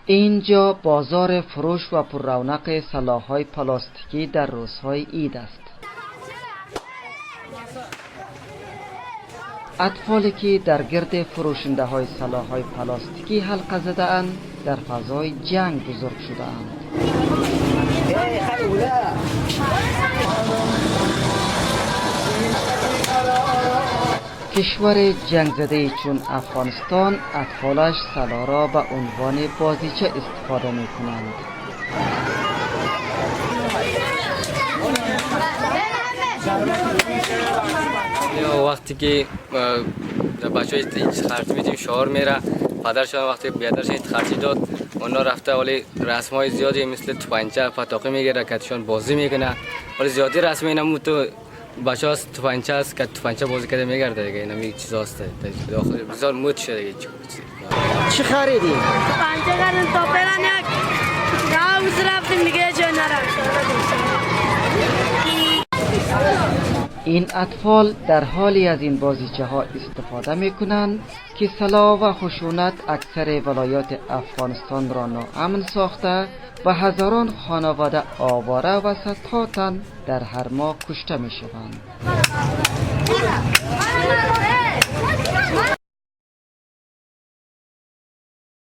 اینجا بازار فروش و پر رونق سلاح‌های پلاستیکی در روزهای عید است. اطفالی که در گرد فروشنده های سلاح‌های پلاستیکی حلقه زده اند در فضای جنگ بزرگ شده اند. کشور جنگ زده چون افغانستان اطفالش سلاح را به عنوان بازیچه استفاده می کنند. وقتی که بچه خرج میدیم شعار میره، پدرشان وقتی بیادرشان خرجی داد اونا رفته، ولی رسم های زیادی مثل توپنچه پتاقه میگیره کتشان بازی میکنه، ولی زیادی رسم اینم تو بچه هاست توپنچه است که توپنچه بازی کرده میگرده دیگه. اینم یک چیز هست داخل بسیار مد شده دیگه. چی خریدی؟ توپنچه کردن تا برن یک گاوز رفتیم دیگه جای نرم. این اطفال در حالی از این بازیچه ها استفاده می کنند که سلاح و خشونت اکثر ولایات افغانستان را ناامن ساخته و هزاران خانواده آواره و صدها تن در هر ماه کشته می شوند.